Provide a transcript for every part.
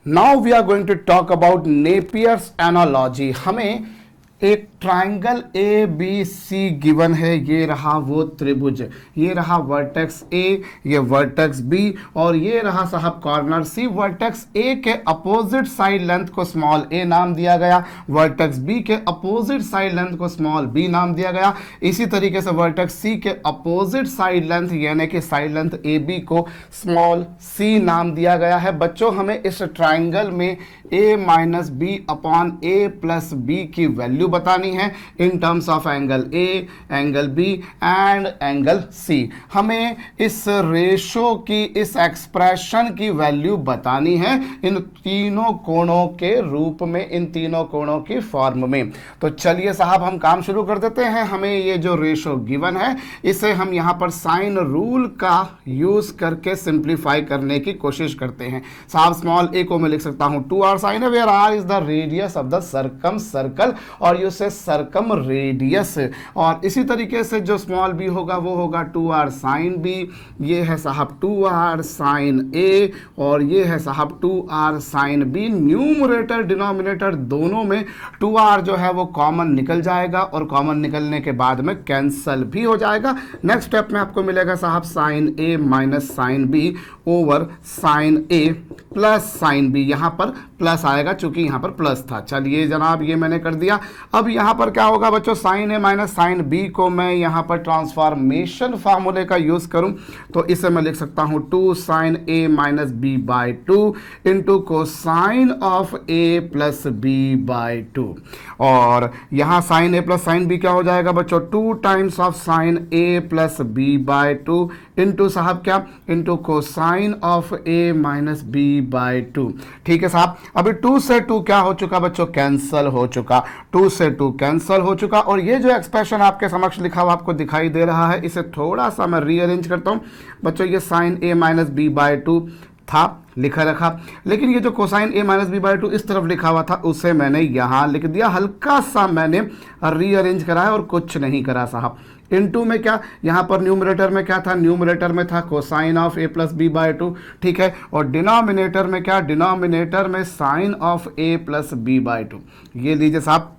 Now we are going to talk about Napier's analogy. हमें एक triangle A B C given है, ये रहा वो त्रिभुज, ये रहा वर्टेक्स ए, ये वर्टेक्स बी और ये रहा साहब कॉर्नर सी। वर्टेक्स ए के अपोजिट साइड लेंथ को स्मॉल ए नाम दिया गया, वर्टेक्स बी के अपोजिट साइड लेंथ को स्मॉल बी नाम दिया गया। इसी तरीके से वर्टेक्स सी के अपोजिट साइड लेंथ यानी कि साइड लेंथ ए बी को स्मॉल सी नाम दिया गया है। बच्चों हमें इस ट्राइंगल में a minus B upon A plus b की वैल्यू बतानी है in terms of angle A, angle B and angle C. हमें इस रेशो की, इस एक्सप्रेशन की वैल्यू बतानी है इन तीनों कोणों के रूप में, इन तीनों कोणों की फॉर्म में। तो चलिए साहब हम काम शुरू कर देते हैं। हमें ये जो रेशो गिवन है इसे हम यहां पर साइन रूल का यूज करके सिंप्लीफाई करने की कोशिश करते हैं। साहब स्मॉल ए को मैं लिख सकता हूं 2r sin है, where r is the radius of the circum circle और यू से सर्कम रेडियस। और इसी तरीके से जो स्मॉल b होगा वो होगा 2r sin b, ये है साहब 2r sin a और ये है साहब 2r sin b। Numerator denominator दोनों में 2r जो है वो कॉमन निकल जाएगा और कॉमन निकलने के बाद में कैंसल भी हो जाएगा। नेक्स्ट स्टेप में आपको मिलेगा साहब sin a minus sin b over sin a plus sin b। यहां पर प्लस आएगा चूंकि यहां पर प्लस था। चलिए जनाब ये मैंने कर दिया। अब यहां पर क्या होगा बच्चों, sign A minus sine B को मैं यहां पर ट्रांसफॉर्मेशन फार्मूले का यूज करूं तो इसे मैं लिख सकता हूं 2 sine A minus B by 2 into cosine of A plus B by 2। और यहां sine A plus sine B क्या हो जाएगा बच्चों, 2 times of sine A plus B by 2 into साहब क्या, into cosine of A minus B by 2। ठीक है साहब। अभी 2 से 2 क्या हो चुका बच्चों, कैंसल हो चुका। 2 से 2 कैंसल हो चुका और ये जो एक्सप्रेशन आपके समक्ष लिखा हुआ आपको दिखाई दे रहा है इसे थोड़ा सा मैं रीअरेंज करता हूं बच्चों। ये sine A minus B by 2 था लिखा रखा, लेकिन ये जो cosine A minus B by 2 इस तरफ लिखा हुआ था उसे मैंने यहां लिख दिया। हल्का सा मैंने रीअरेंज करा है और कुछ नहीं करा साहब। इनटू में क्या, यहां पर न्यूमरेटर में क्या था, न्यूमरेटर में था cosine of A plus B by 2। ठीक है। और डिनोमिनेटर में क्या, डिनोमिनेटर में sine of A plus B by 2। ये लीजिए साहब।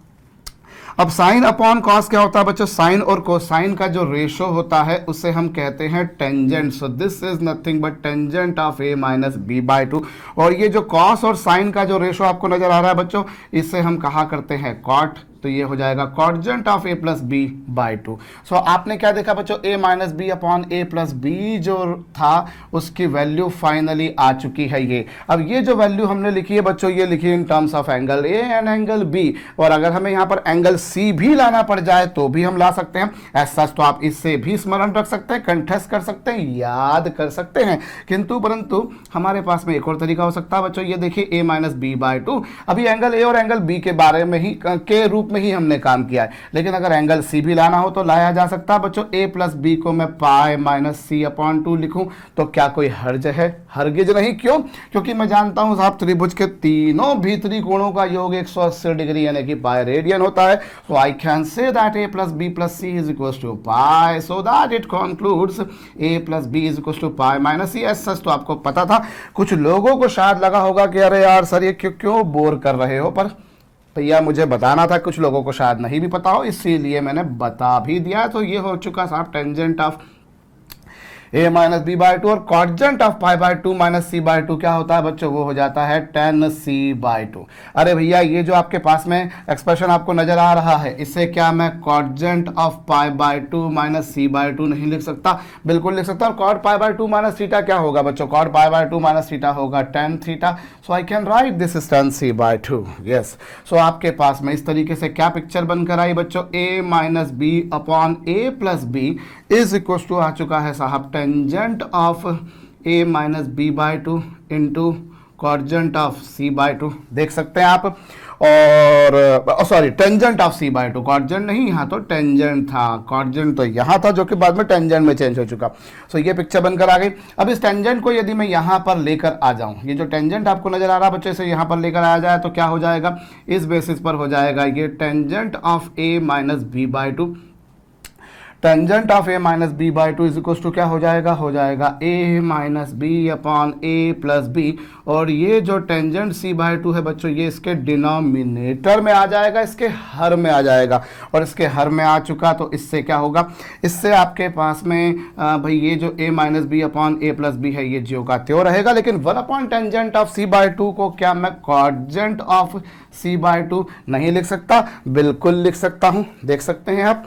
अब साइन अपॉन कॉस क्या होता है बच्चों, साइन और कोसाइन का जो रेशो होता है उसे हम कहते हैं tangent. So this is nothing but tangent of A minus B by 2। और ये जो कॉस और साइन का जो रेशो आपको नजर आ रहा है बच्चों इसे हम कहा करते हैं कॉट। तो ये हो जाएगा cotangent of A plus B by 2। So आपने क्या देखा बच्चों, A minus B upon A plus B जो था उसकी वैल्यू फाइनली आ चुकी है ये। अब ये जो वैल्यू हमने लिखी है बच्चों ये लिखी in terms of angle a and angle b. और अगर हमें यहाँ पर एंगल सी भी लाना पड़ जाए तो भी हम ला सकते हैं। एज सच तो आप इससे भी स्मरण रख सकते हैं, कंठस्थ कर सकते हैं, याद कर सकते हैं। किंतु परंतु हमारे पास में एक और तरीका हो सकता है बच्चों। ये देखिए ए माइनस बी बाई 2। अभी एंगल ए और एंगल बी के बारे में ही के रूप में ही हमने काम किया है, लेकिन अगर एंगल सी भी लाना हो तो लाया जा सकता है बच्चों। ए प्लस बी को मैं पाई माइनस सी अपॉन 2 लिखूं तो क्या कोई हर्ज है, हरगिज नहीं। क्यों, क्योंकि मैं जानता हूं साहब त्रिभुज के तीनों भीतरी कोणों का योग 180 डिग्री यानी कि पाई रेडियन होता है। So I can say that A plus B plus C is equal to pi, so that it concludes A plus B is equal to pi minus C. As such तो आपको पता था। कुछ लोगों को शायद लगा होगा कि अरे यार सर ये क्यों बोर कर रहे हो, पर भैया मुझे बताना था, कुछ लोगों को शायद नहीं भी पता हो इसीलिए मैंने बता भी दिया। तो ये हो चुका साहब tangent of A minus B by 2 और cotangent of pi by 2 minus C by 2 क्या होता है बच्चों, वो हो जाता है tan सी बाई 2। अरे भैया ये जो आपके पास में एक्सप्रेशन आपको नजर आ रहा है इसे क्या मैं cotangent of pi by 2 minus C by 2 नहीं लिख सकता, बिल्कुल लिख सकता। और cot pi by 2 minus theta क्या होगा बच्चों, cot pi by 2 minus theta होगा tan theta. So I can write this is tan C by 2। Yes. So आपके पास में इस तरीके से क्या पिक्चर बनकर आई बच्चों, A minus B upon A plus B is equal to आ चुका है साहब tangent of A minus B by 2 into cotangent of C by 2। देख सकते हैं आप। और sorry tangent of C by 2, cotangent नहीं, यहाँ तो टेंजेंट था, कॉटजेंट तो यहाँ था जो कि बाद में टेंजेंट में चेंज हो चुका। सो ये पिक्चर बनकर आ गई। अब इस टेंजेंट को यदि मैं यहाँ पर लेकर आ जाऊँ, ये जो टेंजेंट आपको नजर आ रहा है बच्चे से यहाँ पर लेकर आया जाए तो क्या हो जाएगा, इस बेसिस पर हो जाएगा ये tangent of A minus B by 2। Tangent of a minus B by two is equal to क्या हो जाएगा a minus B upon a plus B, और ये जो टेंजेंट c बाई टू है बच्चों ये इसके डिनोमिनेटर में आ जाएगा, इसके हर में आ जाएगा, और इसके हर में आ चुका तो इससे क्या होगा, इससे आपके पास में भाई ये जो a minus B upon a plus b है ये ज्यों का त्यों रहेगा, लेकिन 1 upon tangent of c by two को क्या मैं cotangent of c by two नहीं लिख सकता? बिल्कुल लिख सकता हूं, देख सकते हैं आप,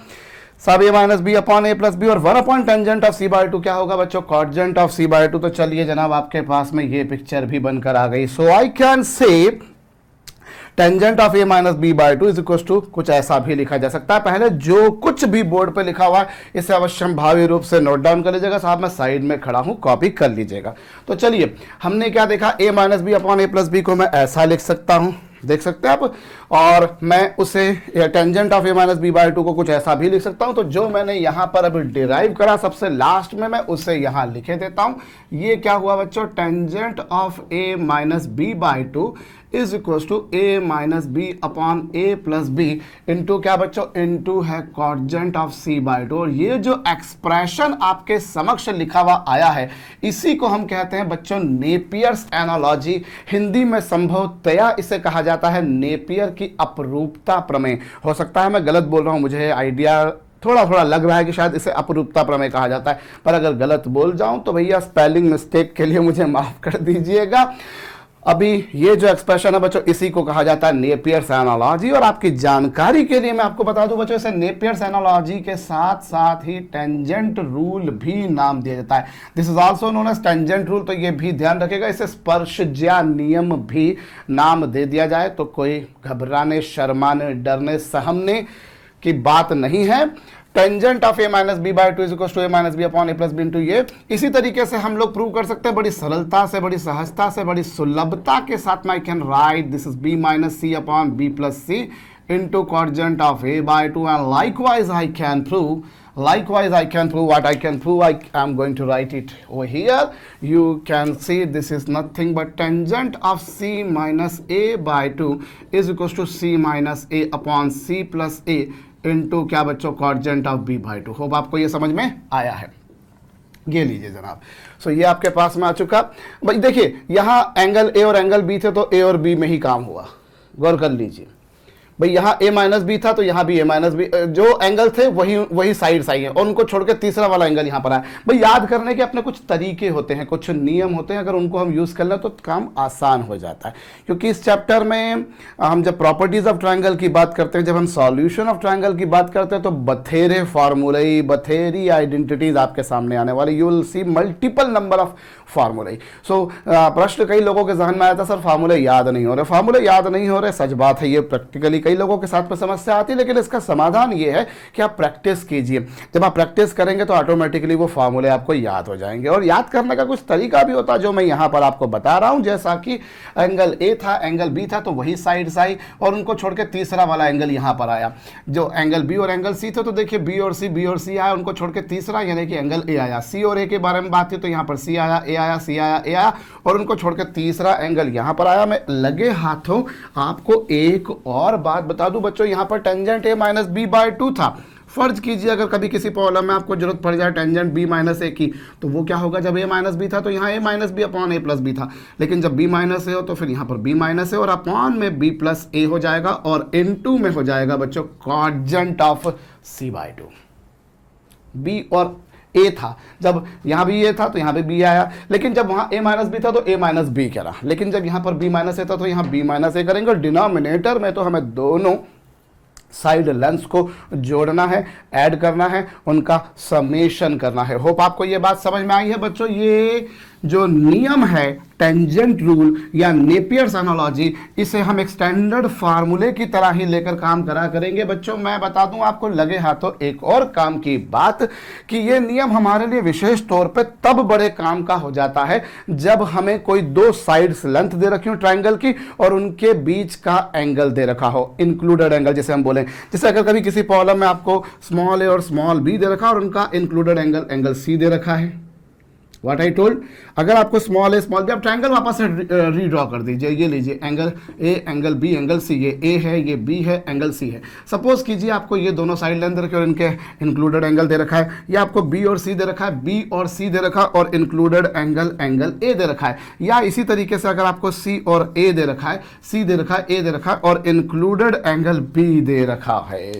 सब a minus B upon a plus B और 1 upon tangent of c by two क्या होगा बच्चों? Cotangent of c by two. तो चलिए जनाब आपके पास में ये पिक्चर भी बनकर आ गई। So I can say tangent of a minus B by two is equal to कुछ ऐसा भी लिखा जा सकता है। पहले जो कुछ भी बोर्ड पे लिखा हुआ है इसे अवश्य भावी रूप से नोट डाउन कर लीजिएगा, साहब मैं साइड में खड़ा हूं, कॉपी कर लीजिएगा। तो चलिए हमने क्या देखा, a minus B upon a plus b को मैं ऐसा लिख सकता हूं, देख सकते हैं आप, और मैं उसे tangent of a minus B by two को कुछ ऐसा भी लिख सकता हूं। तो जो मैंने यहां पर अभी डिराइव करा सबसे लास्ट में मैं उसे यहां लिखे देता हूं। ये क्या हुआ बच्चों, tangent of a minus B by two is equal to a minus B upon a plus B into क्या बच्चों, इंटू है cotangent of c by two. और ये जो एक्सप्रेशन आपके समक्ष लिखा हुआ आया है इसी को हम कहते हैं बच्चों नेपियर्स एनालॉजी। हिंदी में संभवतया इसे कहा जाता है नेपियर की अपरूपता प्रमेय। हो सकता है मैं गलत बोल रहा हूं, मुझे आइडिया थोड़ा थोड़ा लग रहा है कि शायद इसे अपरूपता प्रमेय कहा जाता है, पर अगर गलत बोल जाऊं तो भैया स्पेलिंग मिस्टेक के लिए मुझे माफ कर दीजिएगा। अभी ये जो एक्सप्रेशन है बच्चों इसी को कहा जाता है नेपियर्स एनालॉजी। और आपकी जानकारी के लिए मैं आपको बता दूं बच्चों, इसे नेपियर्स एनालॉजी के साथ साथ ही टेंजेंट रूल भी नाम दिया जाता है। This is also known as tangent rule. तो ये भी ध्यान रखिएगा, इसे स्पर्शज्या नियम भी नाम दे दिया जाए तो कोई घबराने, शर्माने, डरने, सहमने की बात नहीं है। Tangent of a minus B by two is equal to a minus B upon a plus B into ये। इसी तरीके से हम लोग प्रूव कर सकते हैं बड़ी सरलता से, बड़ी सहजता से, बड़ी सुलभता के साथ में। I can write this is b minus C upon b plus C into cotangent of a by two, and likewise I can prove what I can prove. I am going to write it over here. You can see this is nothing but tangent of c minus a by 2 is equals to c minus a upon c plus a into क्या बच्चों, cotangent of b by 2। Hope आपको ये समझ में आया है। ये लीजिए जनाब, सो ये आपके पास में आ चुका। भाई देखिए यहाँ एंगल a और एंगल b थे तो a और b में ही काम हुआ, गौर कर लीजिए। भाई यहाँ a माइनस बी था तो यहाँ भी a माइनस बी, जो एंगल थे वही साइड्स आई हैं, और उनको छोड़ के तीसरा वाला एंगल यहाँ पर आया। भाई याद करने के अपने कुछ तरीके होते हैं, कुछ नियम होते हैं, अगर उनको हम यूज़ कर लें तो काम आसान हो जाता है। क्योंकि इस चैप्टर में हम जब प्रॉपर्टीज ऑफ ट्रायंगल की बात करते हैं, जब हम सॉल्यूशन ऑफ ट्रायंगल की बात करते हैं तो बथेरे फार्मूले, बथेरी आइडेंटिटीज आपके सामने आने वाले। You will see multiple number of फार्मूले। सो प्रश्न कई लोगों के जहन में आया था, सर फार्मूले याद नहीं हो रहे, फार्मूले याद नहीं हो रहे, सच बात है, ये प्रैक्टिकली कई लोगों के साथ में समस्या आती है, लेकिन इसका समाधान ये है कि आप प्रैक्टिस कीजिए। जब आप प्रैक्टिस करेंगे तो ऑटोमेटिकली वो फार्मूले आपको याद हो जाएंगे। और याद करने का कुछ तरीका भी होता है जो मैं यहाँ पर आपको बता रहा हूँ, जैसा कि एंगल ए था, एंगल बी था तो वही साइड्स आई, और उनको छोड़ के तीसरा वाला एंगल यहाँ पर आया। जो एंगल बी और एंगल सी थे तो देखिए बी और सी आया, उनको छोड़ के तीसरा यानी कि एंगल ए आया। सी और ए के बारे में बात थी तो यहाँ पर सी आया, ए आया, सी आया, ए आया, और उनको छोड़ के तीसरा एंगल यहाँ पर आया। मैं लगे हाथों आपको एक और बात बता दूं बच्चों, यहाँ पर tangent a minus B by two था। फर्ज कीजिए अगर कभी किसी प्रॉब्लम में आपको जरूरत पड़ जाए टेंजेंट b माइनस ए की, तो वो क्या होगा, जब a माइनस बी था तो यहाँ a minus B upon a plus b था, लेकिन जब b माइनस ए हो तो फिर यहाँ पर b माइनस ए और अपॉन में b प्लस ए हो जाएगा, और इनटू में हो जाएगा बच्चों cotangent of c by two. b और a था, जब यहाँ भी a था तो यहाँ भी b आया, लेकिन जब वहाँ a माइनस बी था तो a माइनस बी करा, लेकिन जब यहाँ पर b माइनस ए था तो यहाँ b माइनस ए करेंगे। और डिनोमिनेटर में तो हमें दोनों साइड लेंथ को जोड़ना है, ऐड करना है, उनका समेशन करना है। होप आपको ये बात समझ में आई है बच्चों। ये जो नियम है टेंजेंट रूल या नेपियर्स एनालॉजी, इसे हम एक स्टैंडर्ड फार्मूले की तरह ही लेकर काम करा करेंगे बच्चों। मैं बता दूं आपको लगे हाथों एक और काम की बात कि ये नियम हमारे लिए विशेष तौर पे तब बड़े काम का हो जाता है जब हमें कोई दो साइड्स लेंथ दे रखी हो ट्रायंगल की और उनके बीच का एंगल दे रखा हो, इंक्लूडेड एंगल जिसे हम बोलें। जैसे अगर कभी किसी प्रॉब्लम में आपको स्मॉल ए और स्मॉल बी दे रखा और उनका इंक्लूडेड एंगल सी दे रखा है, व्हाट आई टोल्ड, अगर आपको स्मॉल ए स्मॉल बी, आप ट्राइंगल वापस से रीड्रॉ कर दीजिए। ये लीजिए एंगल ए, एंगल बी, एंगल सी, ये ए है, ये बी है, एंगल सी है। सपोज कीजिए आपको ये दोनों साइड लेंथ दे रखे और इनके इंक्लूडेड एंगल दे रखा है, या आपको बी और सी दे रखा है, बी और सी दे रखा है और इंक्लूडेड एंगल एंगल ए दे रखा है। या इसी तरीके से अगर आपको सी और ए दे रखा है, सी दे रखा है, ए दे रखा है और इंक्लूडेड एंगल बी दे रखा है।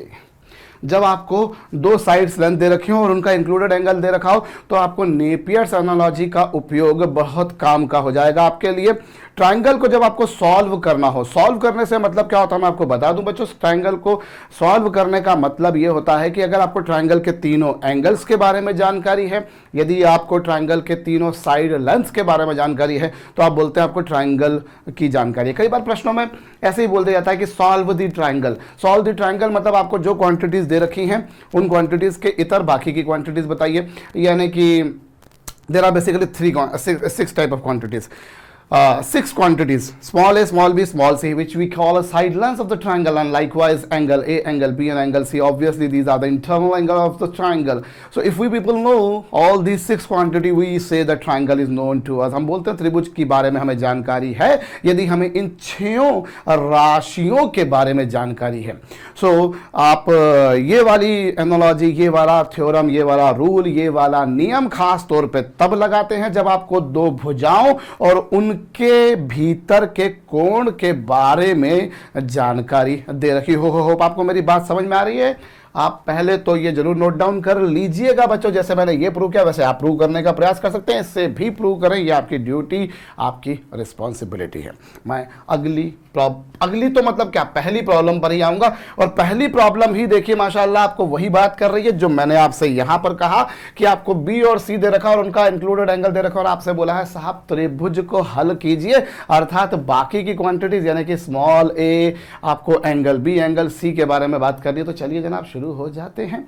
जब आपको दो साइड्स लेंथ दे रखी हो और उनका इंक्लूडेड एंगल दे रखा हो तो आपको नेपियर्स एनालॉजी का उपयोग बहुत काम का हो जाएगा आपके लिए। ट्राइंगल को जब आपको सॉल्व करना हो, सॉल्व करने से मतलब क्या होता है मैं आपको बता दूं बच्चों, ट्राइंगल को सॉल्व करने का मतलब ये होता है कि अगर आपको ट्राइंगल के तीनों एंगल्स के बारे में जानकारी है, यदि आपको ट्राइंगल के तीनों साइड लेंथ्स के बारे में जानकारी है तो आप बोलते हैं आपको ट्राइंगल की जानकारी है। कई बार प्रश्नों में ऐसे ही बोल दिया जाता है कि solve the triangle. Solve the triangle मतलब आपको जो क्वांटिटीज दे रखी हैं उन क्वांटिटीज के इतर बाकी की क्वांटिटीज बताइए, यानी कि there are basically 6 type of quantities, 6 quantities, small a, small b, small c, which we call a side lengths of the triangle, and likewise angle A, angle B and angle C. Obviously these are the internal angle of the triangle. So if we people know all these 6 quantity, we say the triangle is known to us. हम बोलते हैं त्रिभुज के बारे में हमें जानकारी है यदि हमें इन 6 राशियों के बारे में जानकारी है। So आप ये वाली एनालॉजी, ये वाला थ्योरम, ये वाला रूल, ये वाला नियम खास तौर पे तब लगाते हैं जब आपको दो भुजाओं और उन के भीतर के कोण के बारे में जानकारी दे रखी हो। होप आपको मेरी बात समझ में आ रही है। आप पहले तो ये जरूर नोट डाउन कर लीजिएगा बच्चों, जैसे मैंने ये प्रूव किया वैसे आप प्रूव करने का प्रयास कर सकते हैं, इससे भी प्रूव करें, ये आपकी ड्यूटी, आपकी रिस्पॉन्सिबिलिटी है। मैं अगली तो मतलब क्या, पहली प्रॉब्लम पर ही आऊंगा और पहली प्रॉब्लम ही देखिए माशाल्लाह आपको वही बात कर रही है जो मैंने आपसे यहां पर कहा कि आपको बी और सी दे रखा और उनका इंक्लूडेड एंगल दे रखा और आपसे बोला है साहब त्रिभुज को हल कीजिए, अर्थात बाकी की क्वांटिटीज यानी कि स्मॉल ए, आपको एंगल बी, एंगल सी के बारे में बात करनी है। तो चलिए जनाब शुरू हो जाते हैं।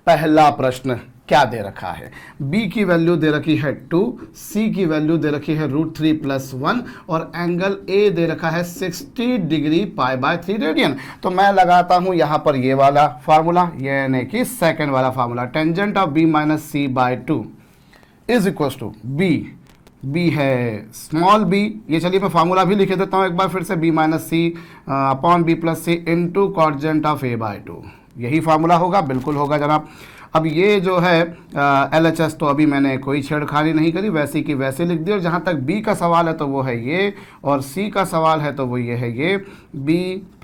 पहला प्रश्न क्या दे रखा है, b की वैल्यू दे रखी है 2, c की वैल्यू दे रखी है √3 + 1 और एंगल a दे रखा है 60 डिग्री π/3 रेडियन। तो मैं लगाता हूं यहां पर ये वाला फार्मूला, यानी कि सेकंड वाला formula, tangent of b - c/2 is equal to b है स्मॉल b, ये चलिए मैं फार्मूला भी लिख देता हूं एक बार फिर से, b - c upon b + c into cotangent of a/2, यही फार्मूला होगा, बिल्कुल होगा जनाब। अब ये जो है LHS तो अभी मैंने कोई छेड़खानी नहीं करी, वैसी की वैसे लिख दी। और जहाँ तक B का सवाल है तो वो है ये, और C का सवाल है तो वो ये है ये, B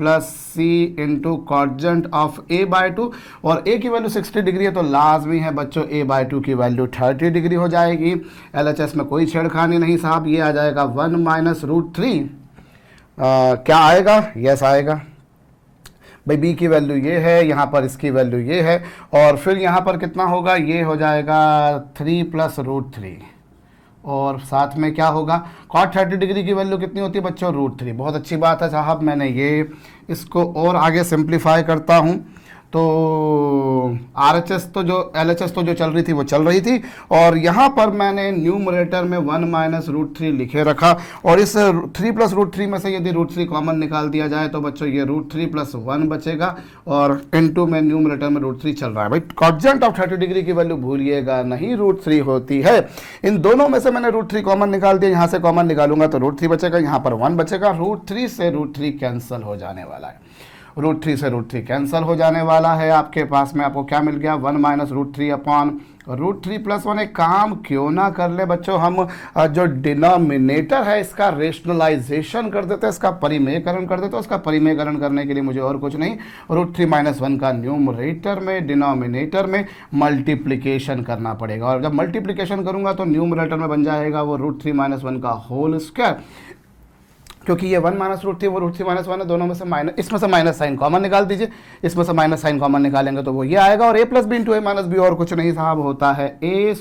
+ c into cotangent of a/2 और a की वैल्यू 60 डिग्री है तो लाजमी है बच्चों a/2 की वैल्यू 30 डिग्री हो जाएगी। LHS में कोई छेड़खानी नहीं साहब, ये आ जाएगा 1 - √3, क्या आएगा, यस आएगा भाई। b की वैल्यू ये है, यहाँ पर इसकी वैल्यू ये है और फिर यहाँ पर कितना होगा, ये हो जाएगा 3 + √3 और साथ में क्या होगा, cot 30 डिग्री की वैल्यू कितनी होती है बच्चों, √3। बहुत अच्छी बात है साहब, मैंने ये इसको और आगे सिंप्लीफाई करता हूँ तो LHS तो जो चल रही थी वो चल रही थी और यहाँ पर मैंने न्यूमरेटर में 1 - √3 लिखे रखा और इस 3 + √3 में से यदि √3 कॉमन निकाल दिया जाए तो बच्चों ये √3 + 1 बचेगा और इनटू में न्यूमरेटर में √3 चल रहा है। भाई कॉटजेंट ऑफ 30 डिग्री की वैल्यू भूलिएगा नहीं, √3 होती है। इन दोनों में से मैंने √3 कॉमन निकाल दिया, यहाँ से कॉमन निकालूंगा तो √3 बचेगा, यहाँ पर 1 बचेगा, √3 से √3 कैंसिल हो जाने वाला है, √3 से √3 कैंसिल हो जाने वाला है। आपके पास में आपको क्या मिल गया, 1 - √3 अपॉन √3 + 1। एक काम क्यों ना कर ले बच्चों, हम जो डिनोमिनेटर है इसका रेशनलाइजेशन कर देते हैं, इसका परिमेयकरण कर देते हैं। उसका परिमेयकरण करने के लिए मुझे और कुछ नहीं, √3 - 1 का न्यूमरेटर में डिनोमिनेटर में मल्टीप्लिकेशन करना पड़ेगा और जब मल्टीप्लिकेशन करूंगा तो न्यूमरेटर में बन जाएगा वो √3 - 1 का होल स्क्वायर, क्योंकि ये 1 - √3 वो √3 - 1 है, दोनों में से माइनस, इसमें से माइनस साइन कॉमन निकाल दीजिए, इसमें से माइनस साइन कॉमन निकालेंगे तो वो ये आएगा और a + b × a - b और कुछ नहीं साहब होता है a²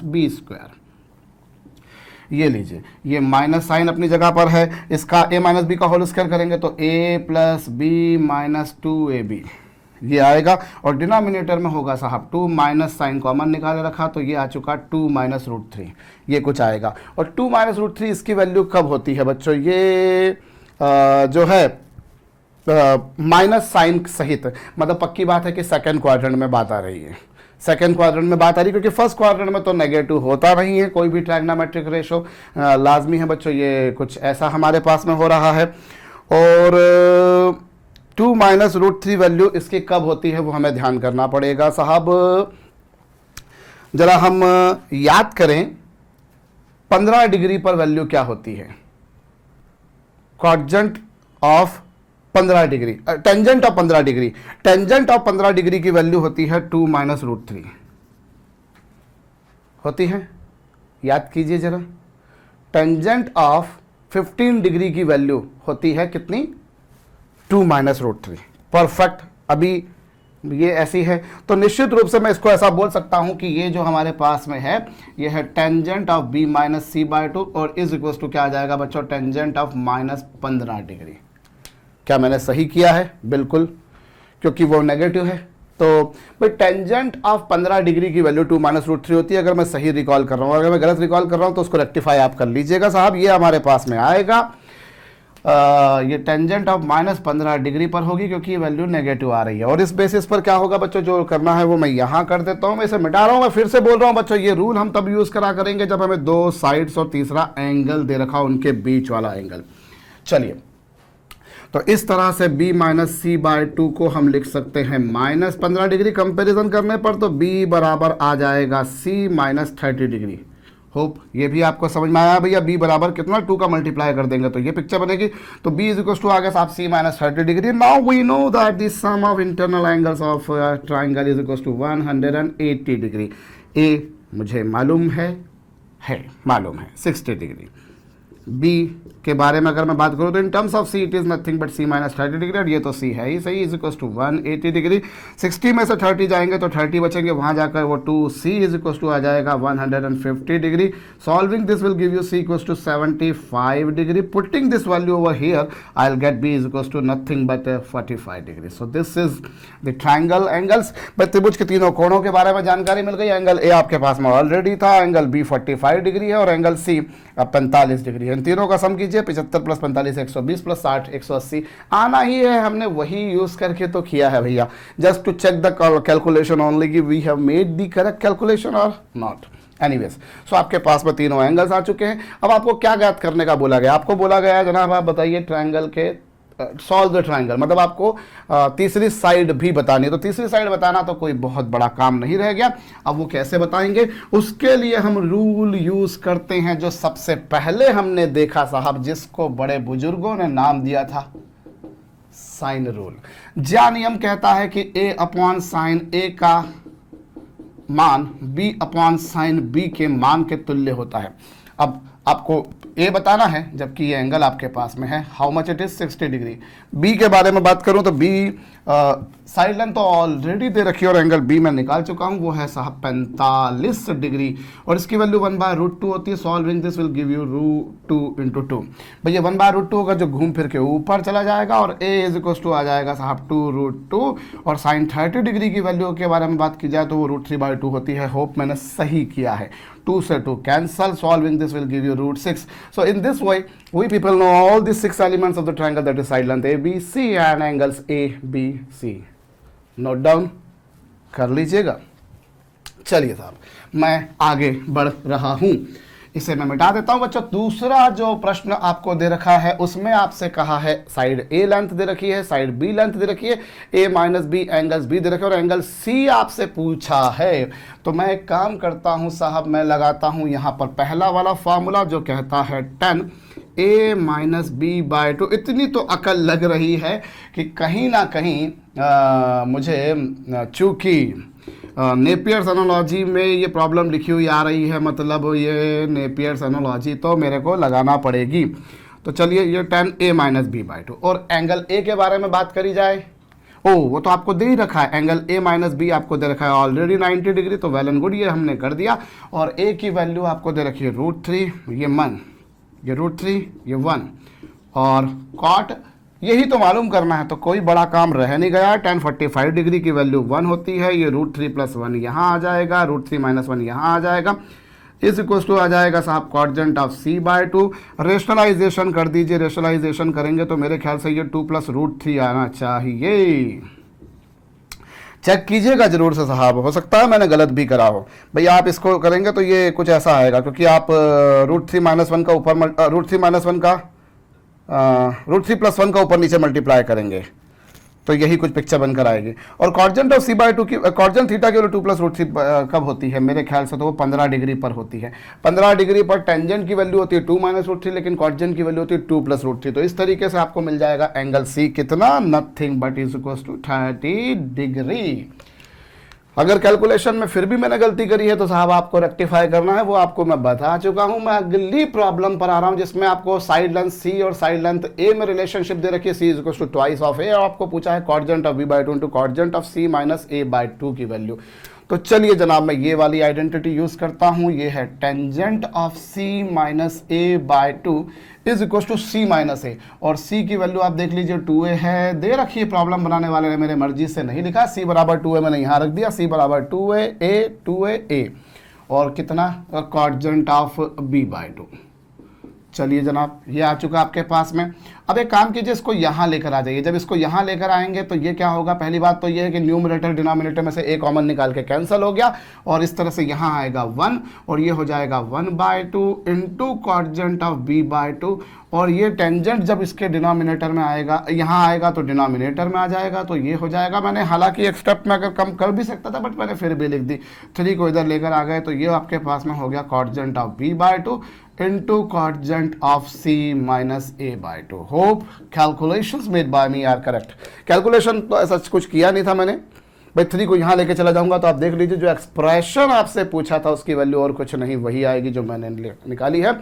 - b²। ये लीजिए, ये माइनस साइन अपनी जगह पर है, इसका a - b का होल स्क्वायर करेंगे तो a + b - 2ab ये आएगा और डिनोमिनेटर में होगा साहब 2 माइनस साइन कॉमन निकाले रखा तो ये आ चुका 2 - √3, ये कुछ आएगा। और 2 - √3 इसकी वैल्यू कब होती है बच्चों, ये जो है माइनस साइन सहित, मतलब पक्की बात है कि सेकंड क्वाड्रेंट में बात आ रही है, सेकेंड क्वाड्रेंट में बात आ रही, क्योंकि फर्स्ट क्वाड्रेंट में तो नेगेटिव होता नहीं है कोई भी ट्रायग्नोमेट्रिक रेशो। लाजमी है बच्चों, ये कुछ ऐसा हमारे पास में हो रहा है। और 2 माइनस रूट 3 वैल्यू इसकी कब होती है वो हमें ध्यान करना पड़ेगा साहब। जरा हम याद करें 15 डिग्री पर वैल्यू क्या होती है, quadrant of 15 degree, tangent of 15 degree, tangent of 15 degree की वैल्यू होती है 2 माइनस रूट 3 होती है। याद कीजिए जरा, टेंजेंट ऑफ 15 डिग्री की वैल्यू होती है कितनी, 2 माइनस रूट 3। परफेक्ट, अभी ये ऐसी है तो निश्चित रूप से मैं इसको ऐसा बोल सकता हूं कि ये जो हमारे पास में है ये है tangent of b minus c by 2 और इज इक्वल टू क्या आ जाएगा बच्चों, टेंजेंट ऑफ माइनस 15 डिग्री। क्या मैंने सही किया है? बिल्कुल, क्योंकि वो नेगेटिव है। तो भाई टेंजेंट ऑफ 15 डिग्री की वैल्यू 2 माइनस रूट 3 होती है, अगर मैं सही रिकॉल कर रहा हूँ। अगर मैं गलत रिकॉल कर रहा हूँ तो उसको रेक्टिफाई आप कर लीजिएगा साहब। ये हमारे पास में आएगा, ये टेंजेंट ऑफ माइनस 15 डिग्री पर होगी क्योंकि ये वैल्यू नेगेटिव आ रही है। और इस बेसिस पर क्या होगा बच्चों, जो करना है वो मैं यहाँ कर देता हूँ। मैं इसे मिटा रहा हूँ, मैं फिर से बोल रहा हूँ बच्चों, ये रूल हम तब यूज़ करा करेंगे जब हमें दो साइड्स और तीसरा एंगल दे रखा, उनके बीच वाला एंगल। चलिए, तो इस तरह से b माइनस सी बाय 2 को हम लिख सकते हैं माइनस 15 डिग्री। कंपेरिजन करने पर तो b बराबर आ जाएगा c माइनस 30 डिग्री। होप ये भी आपको समझ में आया भैया। b बराबर कितना, 2 का मल्टीप्लाई कर देंगे तो ये पिक्चर बनेगी। तो b इज इक्वल टू आ गया साहब c minus 30 degree. Now we know that the sum of internal angles of triangle is equal to 180 degree. a मुझे मालूम है मालूम है 60 डिग्री। b के बारे में अगर मैं बात करूँ तो इन terms of c it is nothing but c minus 30 degree, और ये तो c है ही सही, इज इक्वल टू 180 डिग्री। 60 में से 30 जाएंगे तो 30 बचेंगे, वहाँ जाकर वो 2c इज इक्वल टू आ जाएगा 150 degree. Solving this will give you c equal to 75 degree. Putting this value over here I will get b is equal to nothing but 45 degree. So this is the triangle angles. बस त्रिभुज के तीनों कोणों के बारे में जानकारी मिल गई। एंगल a आपके पास में ऑलरेडी था, एंगल b 45 डिग्री है और एंगल c 45 डिग्री है। इन तीनों का सम कीजिए, 75 प्लस 45 120 प्लस 60 180 आना ही है। हमने वही यूज करके तो किया है भैया, just to check the calculation only कि we have made the correct calculation और नॉट। एनीवेज, सो आपके पास में तीनों एंगल्स आ चुके हैं। अब आपको क्या ज्ञात करने का बोला गया? आपको बोला गया जनाब आप बताइए ट्रायंगल के सॉल्व द ट्रायंगल, मतलब आपको तीसरी साइड भी बतानी है। तो तीसरी साइड बताना तो कोई बहुत बड़ा काम नहीं रह गया। अब वो कैसे बताएंगे, उसके लिए हम रूल यूज करते हैं जो सबसे पहले हमने देखा साहब, जिसको बड़े बुजुर्गों ने नाम दिया था साइन रूल। ज्या नियम कहता है कि a अपॉन साइन a का मान b अपॉन साइन b के मान के तुल्य होता है। अब आपको a बताना है जबकि ये एंगल आपके पास में है, how much it is 60 degree. b के बारे में बात करूं तो b साइड लाइन तो ऑलरेडी दे रखी है और एंगल b मैं निकाल चुका हूं, वो है साहब 45 डिग्री और इसकी वैल्यू 1/√2 होती है। Solving this will give you √2 × 2। भैया 1/√2 होगा जो घूम फिर के ऊपर चला जाएगा और a इज इक्वल टू आ जाएगा साहब 2√2 और साइन 30 डिग्री की वैल्यू के बारे में बात की जाए तो वो √3/2 होती है। होप मैंने सही किया है। 2 से 2 cancel, solving this will give you √6. So in this way we people know all the 6 elements of the triangle, that is side length ABC and angles ABC. Note down कर लीजिएगा। चलिए साहब, मैं आगे बढ़ रहा हूं, इसे मैं मिटा देता हूं बच्चों। दूसरा जो प्रश्न आपको दे रखा है उसमें आपसे कहा है साइड A लेंथ दे रखी है, साइड B लेंथ दे रखी है, A minus B angles B दे रखे और एंगल C आपसे पूछा है। तो मैं एक काम करता हूं साहब, मैं लगाता हूं यहां पर पहला वाला फॉर्मूला जो कहता है tan A माइनस B/2। इतनी तो अकल लग रही है कि कहीं ना कहीं मुझे चूंकि नेपियर्स एनालॉजी में ये प्रॉब्लम लिखी हुई आ रही है, मतलब ये नेपियर्स एनालॉजी तो मेरे को लगाना पड़ेगी। तो चलिए ये tan A माइनस B/2 और एंगल A के बारे में बात करी जाए। ओ वो तो आपको दे ही रखा है, एंगल A माइनस B आपको दे रखा है ऑलरेडी 90 डिग्री, तो वेल एंड गुड, ये हमने कर दिया। और A की वैल्यू आपको दे रखी है √3, ये 1, ये √3, ये 1 और कॉट यही तो मालूम करना है, तो कोई बड़ा काम रह नहीं गया। tan 45 डिग्री की वैल्यू 1 होती है, ये √3 + 1 यहाँ आ जाएगा, √3 - 1 यहाँ आ जाएगा, इज इक्वल टू आ जाएगा साहब कॉर्जेंट ऑफ C/2। रेशनलाइजेशन कर दीजिए, रेशनलाइजेशन करेंगे तो मेरे ख्याल से ये 2 + √3 आना चाहिए। चेक कीजिएगा जरूर से साहब, हो सकता है मैंने गलत भी करा हो। भाई आप इसको करेंगे तो ये कुछ ऐसा आएगा, क्योंकि आप √3 - 1 का ऊपर √3 - 1 का √3 + 1 का ऊपर नीचे मल्टीप्लाई करेंगे तो यही कुछ पिक्चर बनकर आएगी। और कॉर्जेंट ऑफ c/2 की कॉर्जेंट थीटा की वैल्यू 2 + √3 कब होती है? मेरे ख्याल से तो वो 15 डिग्री पर होती है। 15 डिग्री पर टेंजेंट की वैल्यू होती है 2 - √3, लेकिन कॉर्जेंट की वैल्यू होती है 2 + √3। तो इस तरीके से आपको मिल जाएगा एंगल C कितना, nothing but is equal to 30 degree. अगर कैलकुलेशन में फिर भी मैंने गलती करी है तो साहब आपको रेक्टिफाई करना है, वो आपको मैं बता चुका हूं। मैं अगली प्रॉब्लम पर आ रहा हूं जिसमें आपको साइड लेंथ C और साइड लेंथ A में रिलेशनशिप दे रखी है, C is equal to twice of A, और आपको पूछा है cotangent of B/2 into cotangent of C minus A/2 की वैल्यू। तो चलिए जनाब मैं ये वाली आइडेंटिटी यूज करता हूं, ये है tangent of C minus A/2 is equal to C minus A, और C की वैल्यू आप देख लीजिए 2A है, दे रखी है, प्रॉब्लम बनाने वाले ने मेरे मर्जी से नहीं लिखा। C बराबर 2A मैंने यहाँ रख दिया, C बराबर 2A, और कितना कॉर्जेंट ऑफ B/2। चलिए जनाब ये आ चुका आपके पास में। अब एक काम कीजिए, इसको यहाँ लेकर आ जाइए। जब इसको यहाँ लेकर आएंगे तो ये क्या होगा, पहली बात तो ये है कि न्यूमरेटर डिनोमिनेटर में से एक कॉमन निकाल के कैंसिल हो गया, और इस तरह से यहाँ आएगा 1, और ये हो जाएगा 1/2 इंटू कॉर्जेंट ऑफ B/2, और ये टेंजेंट जब इसके डिनोमिनेटर में आएगा, यहाँ आएगा तो डिनोमिनेटर में आ जाएगा, तो ये हो जाएगा। मैंने हालांकि एक स्टेप में अगर कम कर भी सकता था, बट मैंने फिर भी लिख दी, 3 को इधर लेकर आ गए, तो ये आपके पास में हो गया cotangent of B/2 into cotangent of C minus A/2। Hope calculations made by me are correct. Calculation तो ऐसा कुछ किया नहीं था मैंने, भाई 3 को यहाँ लेके चला जाऊंगा तो आप देख लीजिए जो एक्सप्रेशन आपसे पूछा था उसकी वैल्यू और कुछ नहीं वही आएगी जो मैंने निकाली है।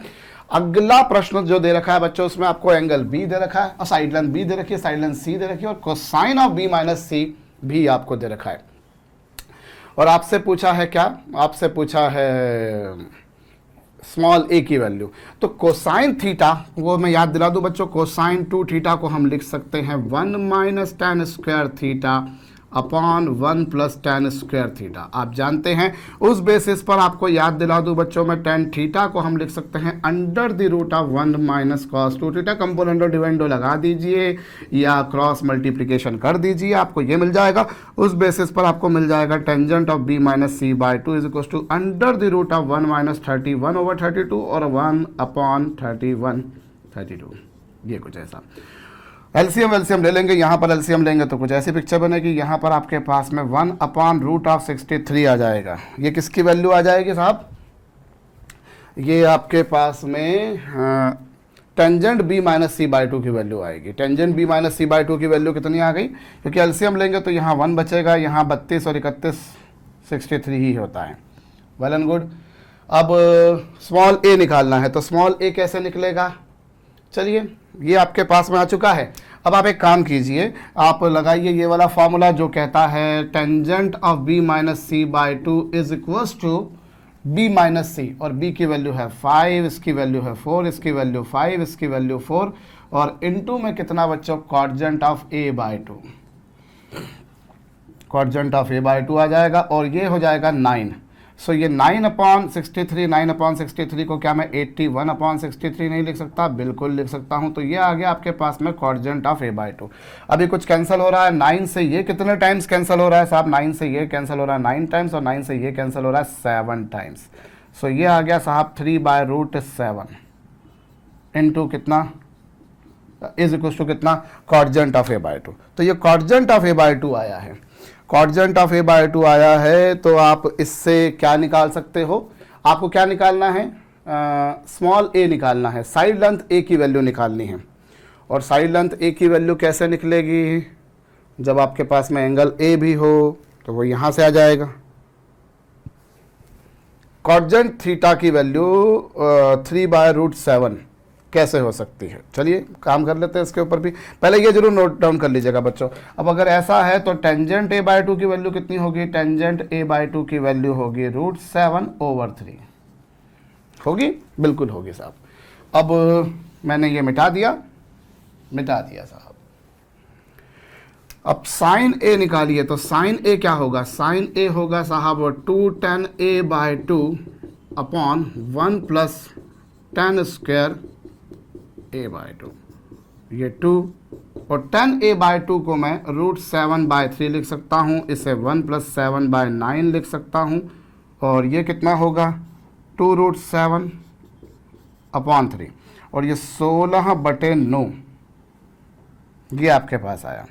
अगला प्रश्न जो दे रखा है बच्चों, उसमें आपको एंगल B दे रखा है, और साइड लेंथ B दे रखी है, साइड लेंथ C दे रखी है, और cosine of B minus C भी आपको दे रखा है। और आपसे पूछा है क्या, आपसे पूछा है स्मॉल a की वैल्यू। तो कोसाइन थीटा, वो मैं याद दिला दूं बच्चों, कोसाइन 2 थीटा को हम लिख सकते हैं 1 - tan square theta upon 1 + tan square theta. आप जानते हैं उस बेसिस पर आपको याद दिला दूं बच्चों में, tan थीटा को हम लिख सकते हैं under the root of 1 - cos 2 theta. Component और डिविडेंड लगा दीजिए या क्रॉस मल्टीप्लिकेशन कर दीजिए, आपको ये मिल जाएगा। उस बेसिस पर आपको मिल जाएगा tangent of B minus C/2 is equal to under the root of 1 - 31/32 और 1/31 32। ये कुछ ऐसा। एलसीएम ले लेंगे, यहाँ पर एलसीएम लेंगे तो कुछ ऐसी पिक्चर बनेगी। यहाँ पर आपके पास में 1/√63 आ जाएगा। ये किसकी वैल्यू आ जाएगी साहब, ये आपके पास में टेंजेंट B माइनस C/2 की वैल्यू आएगी। टेंजेंट B माइनस C/2 की वैल्यू कितनी आ गई, क्योंकि एलसीएम लेंगे तो यहाँ 1 बचेगा, यहाँ 32 और 31 63 ही होता है। Well and good. अब स्मॉल a निकालना है, तो स्मॉल a कैसे निकलेगा, चलिए ये आपके पास में आ चुका है। अब आप एक काम कीजिए, आप लगाइए ये वाला फॉर्मूला जो कहता है tangent of B minus C/2 is equals to B minus C, और B की वैल्यू है 5, इसकी वैल्यू है 4, इसकी वैल्यू 5, इसकी वैल्यू 4, और इनटू में कितना बच्चों, cotangent of A/2, कॉर्जेंट of A/2 आ जाएगा, और ये हो जाएगा 9। सो ये 9/63, 9/63 को क्या मैं 81/63 नहीं लिख सकता, बिल्कुल लिख सकता हूं। तो ये आ गया आपके पास में कॉर्जेंट ऑफ A/2। अभी कुछ कैंसिल हो रहा है, 9 से ये कितने टाइम्स कैंसिल हो रहा है साहब, 9 से ये कैंसिल हो रहा है 9 टाइम्स, और 9 से ये कैंसिल हो रहा है 7 टाइम्स। सो ये आ गया साहब 3/√7 इंटू कितना, इज इक्वल टू कितना, कॉर्जेंट ऑफ A/2। तो ये कॉर्जेंट ऑफ A/2 आया है, कॉर्जेंट ऑफ A/2 आया है। तो आप इससे क्या निकाल सकते हो, आपको क्या निकालना है, स्मॉल a निकालना है, साइड लेंथ a की वैल्यू निकालनी है। और साइड लेंथ a की वैल्यू कैसे निकलेगी, जब आपके पास में एंगल a भी हो तो वो यहाँ से आ जाएगा। कॉर्जेंट थीटा की वैल्यू 3/√7 कैसे हो सकती है, चलिए काम कर लेते हैं इसके ऊपर भी। पहले ये जरूर नोट डाउन कर लीजिएगा बच्चों। अब अगर ऐसा है तो टेंजेंट A/2 की वैल्यू कितनी होगी, टेंजेंट A/2 की वैल्यू होगी √7/3 होगी, बिल्कुल होगी साहब। अब मैंने ये मिटा दिया साहब। अब साइन A निकालिए, तो साइन A क्या होगा, साइन A होगा साहब 2tan A/2 upon 1 + tan square A/2, ये 2 और 10a/2 को मैं √7/3 लिख सकता हूँ, इसे 1 + 7/9 लिख सकता हूँ, और ये कितना होगा 2√7/3, और ये 16/9 ये आपके पास आया।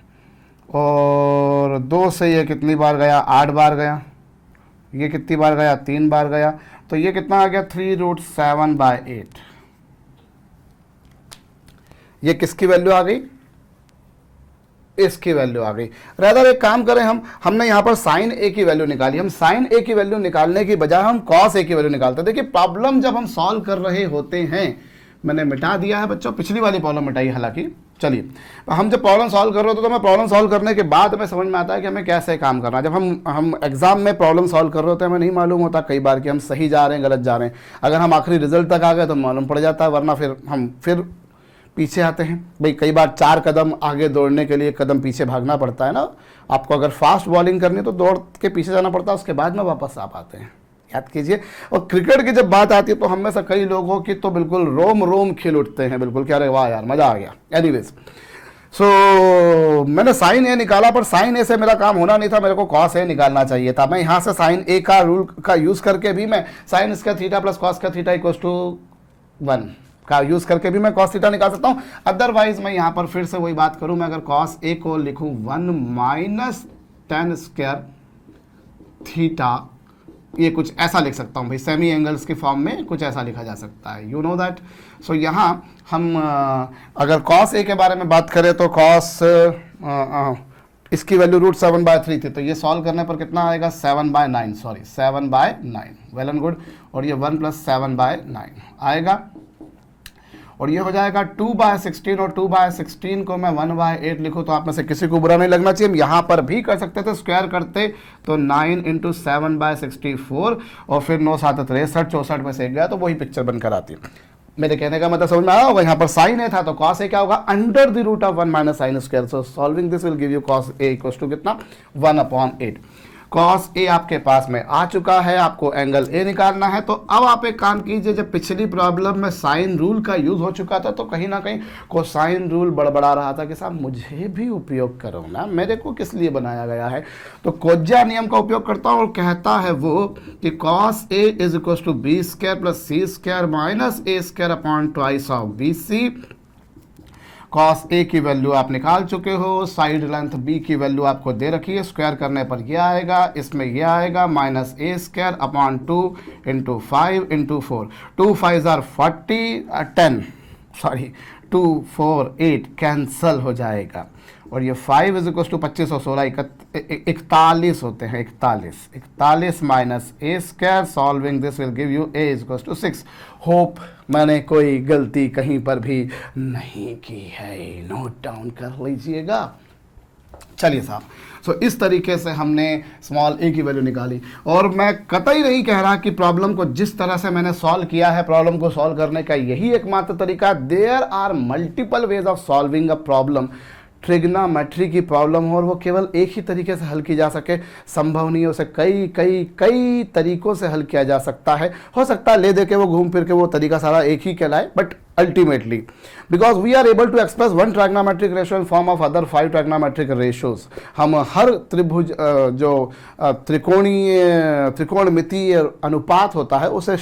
और 2 से ये कितनी बार गया, 8 बार गया, ये कितनी बार गया, 3 बार गया, तो ये कितना आ गया 3√7/8। ये किसकी वैल्यू आ गई, इसकी वैल्यू आ गई। रादर एक काम करें, हमने यहाँ पर साइन ए की वैल्यू निकाली, हम साइन ए की वैल्यू निकालने की बजाय हम कॉस ए की वैल्यू निकालते हैं। देखिए प्रॉब्लम जब हम सॉल्व कर रहे होते हैं, मैंने मिटा दिया है बच्चों, पिछली वाली प्रॉब्लम मिटाई हालांकि। चलिए हम जब प्रॉब्लम सॉल्व कर रहे होते तो मैं प्रॉब्लम सॉल्व करने के बाद हमें समझ में आता है कि हमें कैसे काम करना है। जब हम एग्जाम में प्रॉब्लम सॉल्व कर रहे होते हैं, हमें नहीं मालूम होता कई बार कि हम सही जा रहे हैं गलत जा रहे हैं। अगर हम आखिरी रिजल्ट तक आ गए तो मालूम पड़ जाता है, वरना फिर हम पीछे आते हैं। भाई कई बार 4 कदम आगे दौड़ने के लिए 1 कदम पीछे भागना पड़ता है ना। आपको अगर फास्ट बॉलिंग करनी है तो दौड़ के पीछे जाना पड़ता है, उसके बाद में वापस आ पाते हैं, याद कीजिए। और क्रिकेट की जब बात आती है तो हम में से कई लोगों की तो बिल्कुल रोम रोम खिल उठते हैं, बिल्कुल क्या अरे वाह यार मज़ा आ गया। एनीवेज मैंने साइन ए निकाला, पर साइन ए से मेरा काम होना नहीं था, मेरे को कॉस ए निकालना चाहिए था। मैं यहाँ से साइन ए का रूल का यूज़ करके भी मैं sine square theta plus cos का थीटा = 1 का यूज़ करके भी मैं कॉस थीटा निकाल सकता हूँ। अदरवाइज मैं यहाँ पर फिर से वही बात करूँ, मैं अगर कॉस ए को लिखूँ 1 - tan स्क्वायर थीटा, ये कुछ ऐसा लिख सकता हूँ भाई, सेमी एंगल्स की फॉर्म में कुछ ऐसा लिखा जा सकता है, यू नो दैट। सो यहाँ हम अगर कॉस ए के बारे में बात करें तो कॉस इसकी वैल्यू √7/3 थी, तो ये सॉल्व करने पर कितना आएगा 7/9, सॉरी 7/9, वेल एंड गुड। और ये 1 + 7/9 आएगा, और ये हो जाएगा 2/16, और 2/16 को मैं 1/8 लिखूँ तो आप में से किसी को बुरा नहीं लगना चाहिए। हम यहाँ पर भी कर सकते थे, स्क्वायर करते तो 9 × 7/64, और फिर 9 × 7 = 63, 64 में से एक गया तो वही पिक्चर बनकर आती है। मेरे कहने का मतलब समझ में आया होगा। यहाँ पर साइन ए था तो कॉस ए क्या होगा, √1 - sin square. So solving this will give you cos A = कितना 1/8। कॉस ए आपके पास में आ चुका है, आपको एंगल ए निकालना है। तो अब आप एक काम कीजिए, जब पिछली प्रॉब्लम में साइन रूल का यूज हो चुका था तो कहीं ना कहीं कोसाइन रूल बड़बड़ा रहा था कि साहब मुझे भी उपयोग करो ना, मेरे को किस लिए बनाया गया है। तो कोज्जा नियम का उपयोग करता हूँ और कहता है वो कि cos A = b² + c² - a²/2/bc। Cos A की वैल्यू आप निकाल चुके हो, साइड लेंथ बी की वैल्यू आपको दे रखी है, स्क्वायर करने पर ये आएगा, इसमें ये आएगा -a²/2 × 5 × 4, 2 × 5 = 40, 10 सॉरी 2 4 8 कैंसल हो जाएगा। और ये 5 = 25 और 16 41 होते हैं, 41 -a²। Solving this will give you a = 6। Hope मैंने कोई गलती कहीं पर भी नहीं की है, नोट डाउन कर लीजिएगा। चलिए साहब, सो इस तरीके से हमने स्मॉल ए की वैल्यू निकाली। और मैं कतई नहीं कह रहा कि प्रॉब्लम को जिस तरह से मैंने सॉल्व किया है, प्रॉब्लम को सॉल्व करने का यही एकमात्र तरीका। There are multiple ways of solving a problem. Trigonometry की प्रॉब्लम हो और वो केवल एक ही तरीके से हल की जा सके संभव नहीं है, उसे कई कई कई तरीकों से हल किया जा सकता है। हो सकता है ले दे के वो घूम फिर के वो तरीका सारा एक ही कहलाए, but ultimately because we are able to express one trigonometric ratio in form of other 5 trigonometric ratios. हम हर त्रिभुज जो त्रिकोणमितीय अनुपात होता है उसे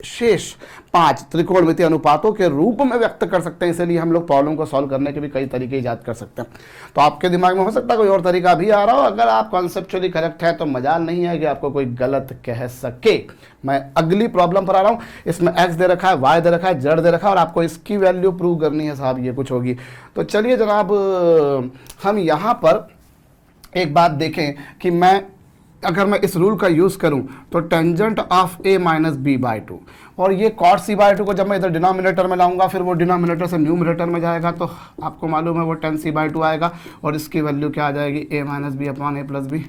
शेष 5 त्रिकोणमितीय अनुपातों के रूप में व्यक्त कर सकते हैं। इसलिए हम लोग प्रॉब्लम को सॉल्व करने के भी कई तरीके ईजाद कर सकते हैं। तो आपके दिमाग में हो सकता है कोई और तरीका भी आ रहा हो। अगर आप कॉन्सेप्चुअली करेक्ट है तो मजाल नहीं है कि आपको कोई गलत कह सके। मैं अगली प्रॉब्लम पर आ रहा हूँ। इसमें एक्स दे रखा है, वाई दे रखा है, जेड दे रखा है और आपको इसकी वैल्यू प्रूव करनी है साहब, ये कुछ होगी। तो चलिए जनाब, हम यहाँ पर एक बात देखें कि अगर मैं इस रूल का यूज़ करूं तो tangent of a minus b/2 और ये cot c/2 को जब मैं इधर डिनोमिनेटर में लाऊंगा फिर वो डिनोमिनेटर से न्यूमरेटर में जाएगा तो आपको मालूम है वो tan c/2 आएगा और इसकी वैल्यू क्या आ जाएगी a minus B upon a plus b.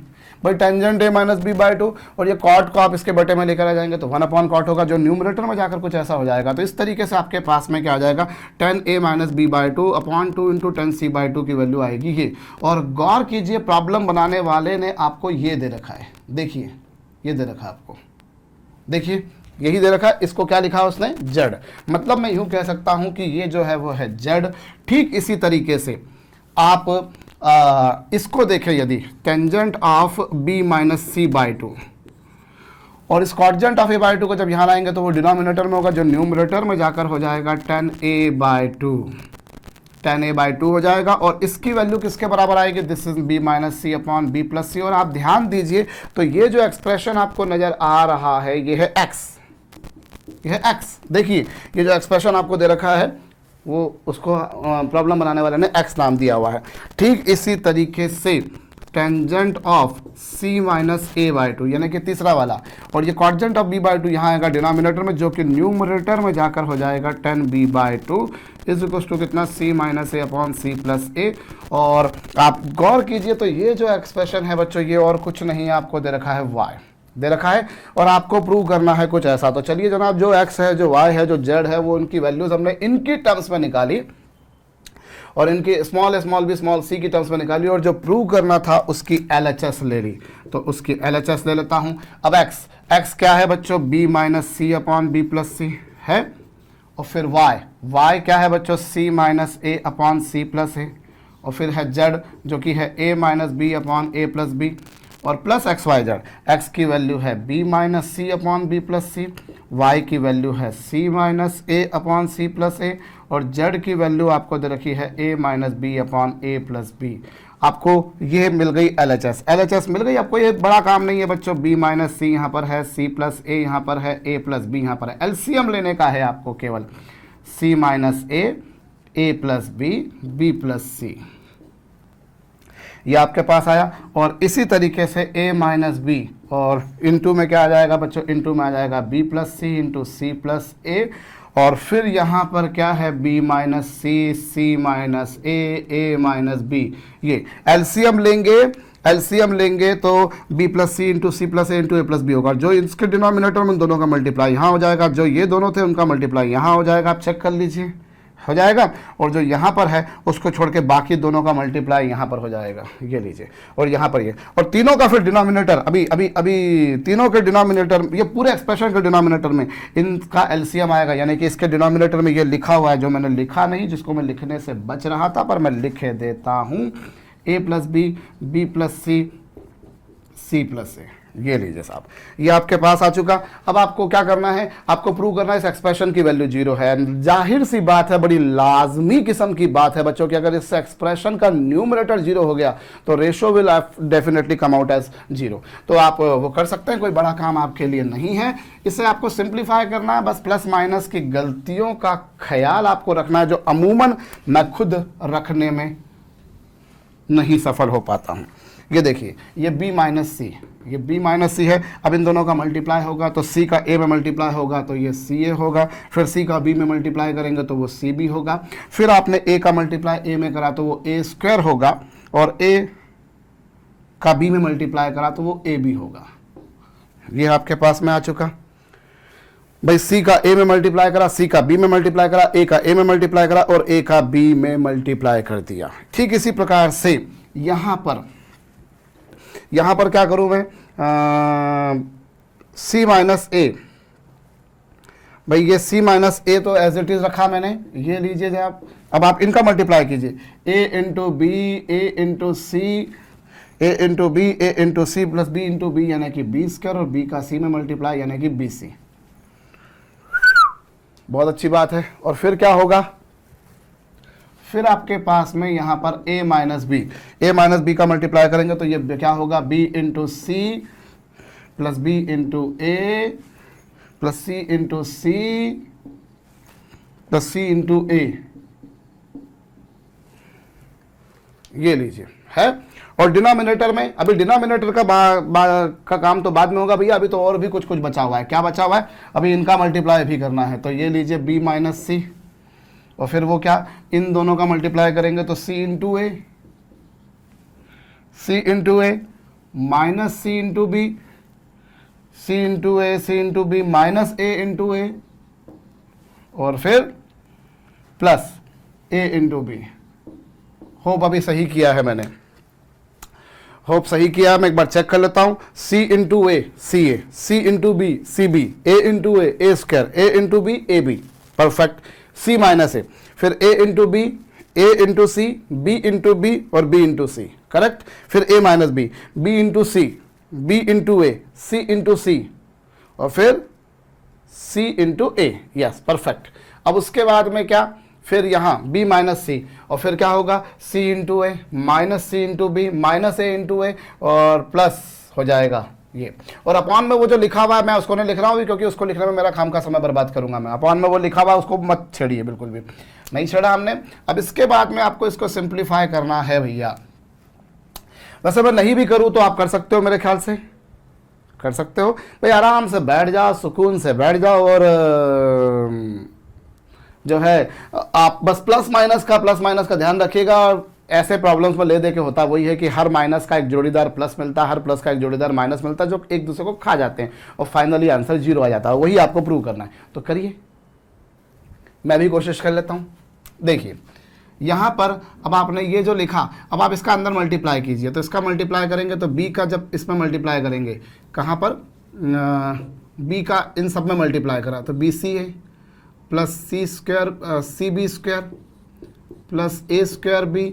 भाई टेंजेंट a माइनस b/2 और ये cot को आप इसके बटे में लेकर आ जाएंगे तो 1/cot होगा जो न्यूमरेटर में जाकर कुछ ऐसा हो जाएगा। तो इस तरीके से आपके पास में क्या आ जाएगा tan a minus b/2 upon 2 × tan c/2 की वैल्यू आएगी ये। और गौर कीजिए प्रॉब्लम बनाने वाले ने आपको ये दे रखा है, देखिए ये दे रखा है आपको, देखिए यही दे रखा है। इसको क्या लिखा है उसने z। मतलब मैं यूं कह सकता हूं कि ये जो है वो है z। ठीक इसी तरीके से आप इसको देखें, यदि tangent of b minus C by two और इस cotangent of a by two को जब यहाँ लाएंगे तो वो डिनोमिनेटर में होगा, जो न्यूमरेटर में जाकर हो जाएगा tan a by two, tan a by two हो जाएगा। और इसकी वैल्यू किसके बराबर आएगी, this is b minus C upon B plus C. और आप ध्यान दीजिए तो ये जो एक्सप्रेशन आपको नजर आ रहा है ये है x, ये है x। देखिए ये जो एक्सप्रेशन आपको दे रखा है वो उसको प्रॉब्लम बनाने वाले ने x नाम दिया हुआ है। ठीक इसी तरीके से tangent of c minus A by two यानी कि तीसरा वाला, और ये कॉटजेंट ऑफ b बाई टू यहाँ आएगा डिनोमिनेटर में, जो कि न्यूमरेटर में जाकर हो जाएगा tan b by two is equal to कितना c माइनस ए अपॉन सी प्लस ए। और आप गौर कीजिए तो ये जो एक्सप्रेशन है बच्चों ये और कुछ नहीं आपको दे रखा है y दे रखा है, और आपको प्रूव करना है कुछ ऐसा। तो चलिए जनाब, जो x है, जो y है, जो z है, वो उनकी वैल्यूज हमने इनकी टर्म्स में निकाली और इनकी small small B small C की टर्म्स में निकाली, और जो प्रूव करना था उसकी LHS ले ली। तो उसकी LHS ले लेता हूं। अब x क्या है बच्चों, b minus C upon B plus C है, और फिर y क्या है बच्चों, c माइनस ए अपॉन सी प्लस ए, और फिर है z जो कि है a minus B upon A plus B, और plus X Y Z. X की वैल्यू है b minus C upon B plus C, Y की वैल्यू है c माइनस ए अपॉन सी प्लस ए, और z की वैल्यू आपको दे रखी है a minus B upon A plus b. आपको ये मिल गई LHS मिल गई आपको। ये बड़ा काम नहीं है बच्चों, b माइनस सी यहाँ पर है, c प्लस ए यहाँ पर है, a प्लस बी यहाँ पर है। LCM लेने का है आपको केवल, c माइनस ए प्लस बी प्लस सी, ये आपके पास आया। और इसी तरीके से a माइनस बी, और इनटू में क्या आ जाएगा बच्चों, इनटू में आ जाएगा b प्लस सी इंटू सी प्लस ए, और फिर यहाँ पर क्या है b माइनस सी माइनस ए माइनस बी। ये एलसीएम लेंगे तो b plus C into C plus A into A plus B होगा। जो इसके डिनोमिनेटर में उन दोनों का मल्टीप्लाई यहाँ हो जाएगा, जो ये दोनों थे उनका मल्टीप्लाई यहाँ हो जाएगा। आप चेक कर लीजिए, हो जाएगा। और जो यहाँ पर है उसको छोड़ के बाकी दोनों का मल्टीप्लाई यहाँ पर हो जाएगा, ये लीजिए। और यहाँ पर ये, और तीनों का फिर डिनोमिनेटर अभी तीनों के डिनोमिनेटर, ये पूरे एक्सप्रेशन के डिनोमिनेटर में इनका एलसीएम आएगा, यानी कि इसके डिनोमिनेटर में ये लिखा हुआ है, जो मैंने लिखा नहीं, जिसको मैं लिखने से बच रहा था पर मैं लिख देता हूँ, a plus B plus C plus A. ये लीजिए साहब, ये आपके पास आ चुका। अब आपको क्या करना है, आपको प्रूव करना है इस एक्सप्रेशन की वैल्यू जीरो है। जाहिर सी बात है, बड़ी लाजमी किस्म की बात है बच्चों कि अगर इस एक्सप्रेशन का न्यूमरेटर जीरो हो गया तो ratio will definitely come out as zero. तो आप वो कर सकते हैं, कोई बड़ा काम आपके लिए नहीं है। इसे आपको सिंप्लीफाई करना है, बस प्लस माइनस की गलतियों का ख्याल आपको रखना है, जो अमूमन मैं खुद रखने में नहीं सफल हो पाता हूँ। ये देखिए, ये b माइनस सी, ये b माइनस सी है। अब इन दोनों का मल्टीप्लाई होगा तो c का a में मल्टीप्लाई होगा तो ये ca होगा, फिर c का b में मल्टीप्लाई करेंगे तो वो cb होगा, फिर आपने a का मल्टीप्लाई a में करा तो वो a स्क्वायर होगा, और a का b में मल्टीप्लाई करा तो वो ab होगा। ये आपके पास में आ चुका भाई। c का a में मल्टीप्लाई करा, c का b में मल्टीप्लाई करा, a का a में मल्टीप्लाई करा, और a का b में मल्टीप्लाई कर दिया। ठीक इसी प्रकार से यहाँ पर क्या करूँ मैं, c माइनस ए, भाई ये c माइनस ए तो एज इट इज रखा मैंने, ये लीजिए आप। अब आप इनका मल्टीप्लाई कीजिए, a into b, a into c, a into b, a into C plus b into b, यानी कि b स्क्वायर, और b का c में मल्टीप्लाई यानी कि bc। बहुत अच्छी बात है। और फिर क्या होगा, फिर आपके पास में यहाँ पर a माइनस बी का मल्टीप्लाई करेंगे तो ये क्या होगा, b into C plus B into A plus C into C plus C into A. ये लीजिए है। और डिनोमिनेटर में, अभी डिनोमिनेटर का काम तो बाद में होगा भैया, अभी तो और भी कुछ बचा हुआ है। क्या बचा हुआ है, अभी इनका मल्टीप्लाई भी करना है। तो ये लीजिए b माइनस सी, और फिर वो क्या, इन दोनों का मल्टीप्लाई करेंगे तो c इंटू ए माइनस सी इंटू बी, सी इंटू बी माइनस ए इंटू ए, और फिर प्लस ए इंटू बी। होप अभी सही किया है मैंने, होप सही किया। मैं एक बार चेक कर लेता हूं। c into A C A, C into B C B, A into A square, A into B A B, perfect. c minus A, फिर a into B A into C, B into B और B into C, correct. फिर A minus B, B into C, B into A, C into C और फिर C into A, yes perfect. अब उसके बाद में क्या, फिर यहाँ b माइनस सी और फिर क्या होगा c इंटू ए माइनस सी इंटू बी माइनस ए इंटू ए और प्लस हो जाएगा ये। और अपॉन में वो जो लिखा हुआ है मैं उसको नहीं लिख रहा हूँ क्योंकि उसको लिखने में मेरा काम का समय बर्बाद करूंगा मैं। अपॉन में वो लिखा हुआ उसको मत छेड़िए, बिल्कुल भी नहीं छेड़ा हमने। अब इसके बाद में आपको इसको सिंप्लीफाई करना है भैया। वैसे मैं नहीं भी करूँ तो आप कर सकते हो, मेरे ख्याल से कर सकते हो भाई। आराम से बैठ जाओ, सुकून से बैठ जाओ और जो है आप बस प्लस माइनस का ध्यान रखिएगा। और ऐसे प्रॉब्लम्स में ले दे के होता वही है कि हर माइनस का एक जोड़ीदार प्लस मिलता है, हर प्लस का एक जोड़ीदार माइनस मिलता है, जो एक दूसरे को खा जाते हैं और फाइनली आंसर 0 आ जाता है। वही आपको प्रूव करना है, तो करिए, मैं भी कोशिश कर लेता हूँ। देखिए यहाँ पर अब आपने ये जो लिखा, अब आप इसका अंदर मल्टीप्लाई कीजिए। तो इसका मल्टीप्लाई करेंगे तो b का जब इसमें मल्टीप्लाई करेंगे, कहाँ पर b का इन सब में मल्टीप्लाई करा तो बी सी है plus c square C B square plus a square b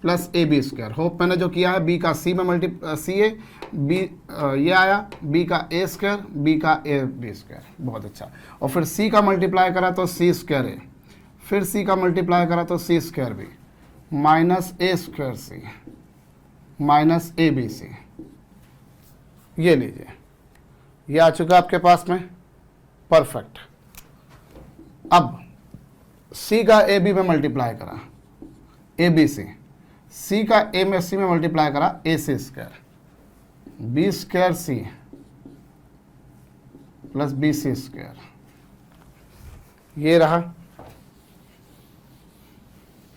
plus a B square. Hope मैंने जो किया है b का c में सी ए बी ये आया, b का ए स्क्वायर b का ए बी स्क्वायर, बहुत अच्छा। और फिर c का मल्टीप्लाई करा तो c स्क्वायर ए, फिर c का मल्टीप्लाई करा तो c square b minus A square c minus A B C. ये लीजिए, ये आ चुका आपके पास में, परफेक्ट। अब c का ए बी में मल्टीप्लाई करा ए बी सी, c का ए में सी में मल्टीप्लाई करा A C square, B square C plus B C square. ये रहा,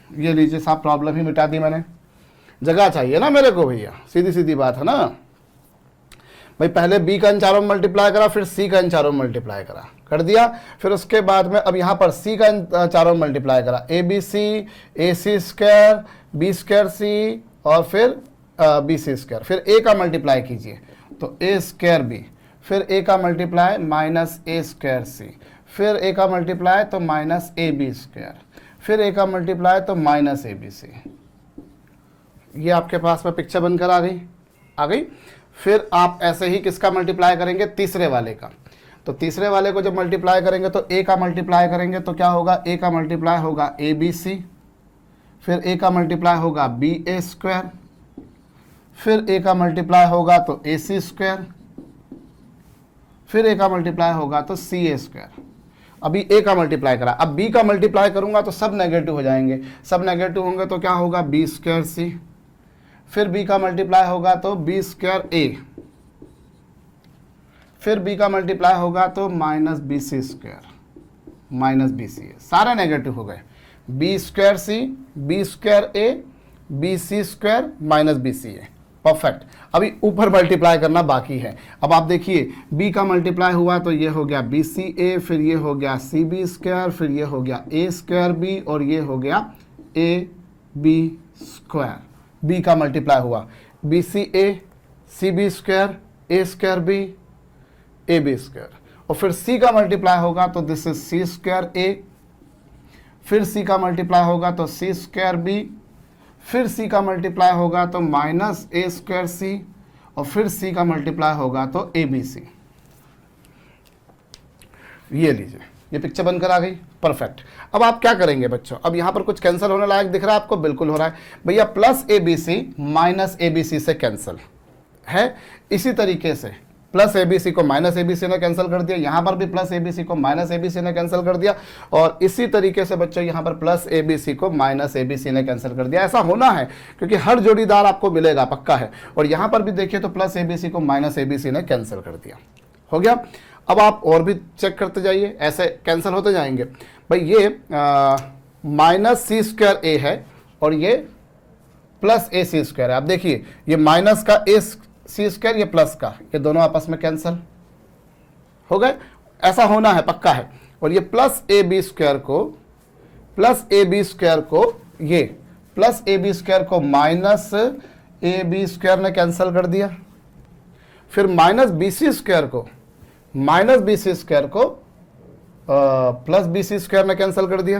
ये लीजिए साहब, प्रॉब्लम ही मिटा दी मैंने। जगह चाहिए ना मेरे को भैया, सीधी सीधी बात है ना भाई। पहले b का इन चारों में मल्टीप्लाई करा, फिर c का इन चारों में मल्टीप्लाई करा, कर दिया। फिर उसके बाद में अब यहाँ पर c का इन चारों में मल्टीप्लाई करा, A B C A C square B square C और फिर बी सी स्क्वायर। फिर a का मल्टीप्लाई कीजिए तो ए स्क्वायर बी, फिर a का मल्टीप्लाई माइनस ए स्क्वायर सी, फिर a का मल्टीप्लाई तो माइनस ए बी स्क्वायर, फिर a का मल्टीप्लाई तो माइनस ए बी सी। ये आपके पास में पिक्चर बनकर आ गई। फिर आप ऐसे ही किसका मल्टीप्लाई करेंगे, तीसरे वाले का। तो तीसरे वाले को जब मल्टीप्लाई करेंगे तो a का मल्टीप्लाई करेंगे तो क्या होगा, a का मल्टीप्लाई होगा ए बी सी, फिर a का मल्टीप्लाई होगा बी ए स्क्वायर, फिर a का मल्टीप्लाई होगा तो ए सी स्क्वायर, फिर a का मल्टीप्लाई होगा तो सी ए स्क्वायर। अभी a का मल्टीप्लाई करा, अब b का मल्टीप्लाई करूंगा तो सब नेगेटिव हो जाएंगे, सब नेगेटिव होंगे तो क्या होगा बी स्क्वायर सी, फिर b का मल्टीप्लाई होगा तो बी स्क्वायर ए, फिर b का मल्टीप्लाई होगा तो minus B C square minus B C A. सारे नेगेटिव हो गए, B square C B square A B C square minus B C A, perfect. अभी ऊपर मल्टीप्लाई करना बाकी है। अब आप देखिए b का मल्टीप्लाई हुआ तो ये हो गया बी सी ए, फिर ये हो गया सी बी स्क्वायर, फिर ये हो गया ए स्क्वायर बी और ये हो गया ए बी स्क्वायर। b का मल्टीप्लाई हुआ b C A c B square a square b A B square. और फिर c का मल्टीप्लाई होगा तो this is c square a, फिर c का मल्टीप्लाई होगा तो सी स्क्वायर बी, फिर c का मल्टीप्लाई होगा तो माइनस ए स्क्वायर सी और फिर c का मल्टीप्लाई होगा तो ए बी सी। ये लीजिए, ये पिक्चर बनकर आ गई, परफेक्ट। अब आप क्या करेंगे बच्चों, अब यहाँ पर कुछ कैंसिल होने लायक दिख रहा है आपको, बिल्कुल हो रहा है भैया। Plus a B c minus A B c से कैंसिल है। इसी तरीके से प्लस ए बी सी को माइनस ए बी सी ने कैंसिल कर दिया, यहाँ पर भी प्लस ए बी सी को माइनस ए बी सी ने कैंसिल कर दिया, और इसी तरीके से बच्चों यहाँ पर प्लस ए बी सी को माइनस ए बी सी ने कैंसिल कर दिया। ऐसा होना है क्योंकि हर जोड़ीदार आपको मिलेगा, पक्का है। और यहाँ पर भी देखिए तो प्लस ए बी सी को माइनस ए बी सी ने कैंसिल कर दिया, हो गया। अब आप और भी चेक करते जाइए, ऐसे कैंसिल होते जाएंगे भाई। ये माइनस सी स्क्वायर ए है और ये प्लस ए सी स्क्वायर है। आप देखिए ये माइनस का ए सी स्क्वायर, ये प्लस का, ये दोनों आपस में कैंसिल हो गए। ऐसा होना है, पक्का है। और ये प्लस ए बी स्क्वायर को ये प्लस ए बी स्क्वायर को माइनस ए बी स्क्वायर ने कैंसिल कर दिया। फिर माइनस बी सी स्क्वायर को प्लस बी सी स्क्वायर ने कैंसिल कर दिया।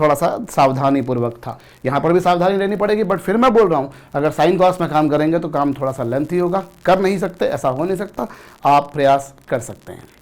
थोड़ा सा सावधानी पूर्वक था। यहाँ पर भी सावधानी लेनी पड़ेगी, बट फिर मैं बोल रहा हूँ अगर साइन कॉस में काम करेंगे तो काम थोड़ा सा लेंथी होगा, कर नहीं सकते, ऐसा हो नहीं सकता, आप प्रयास कर सकते हैं।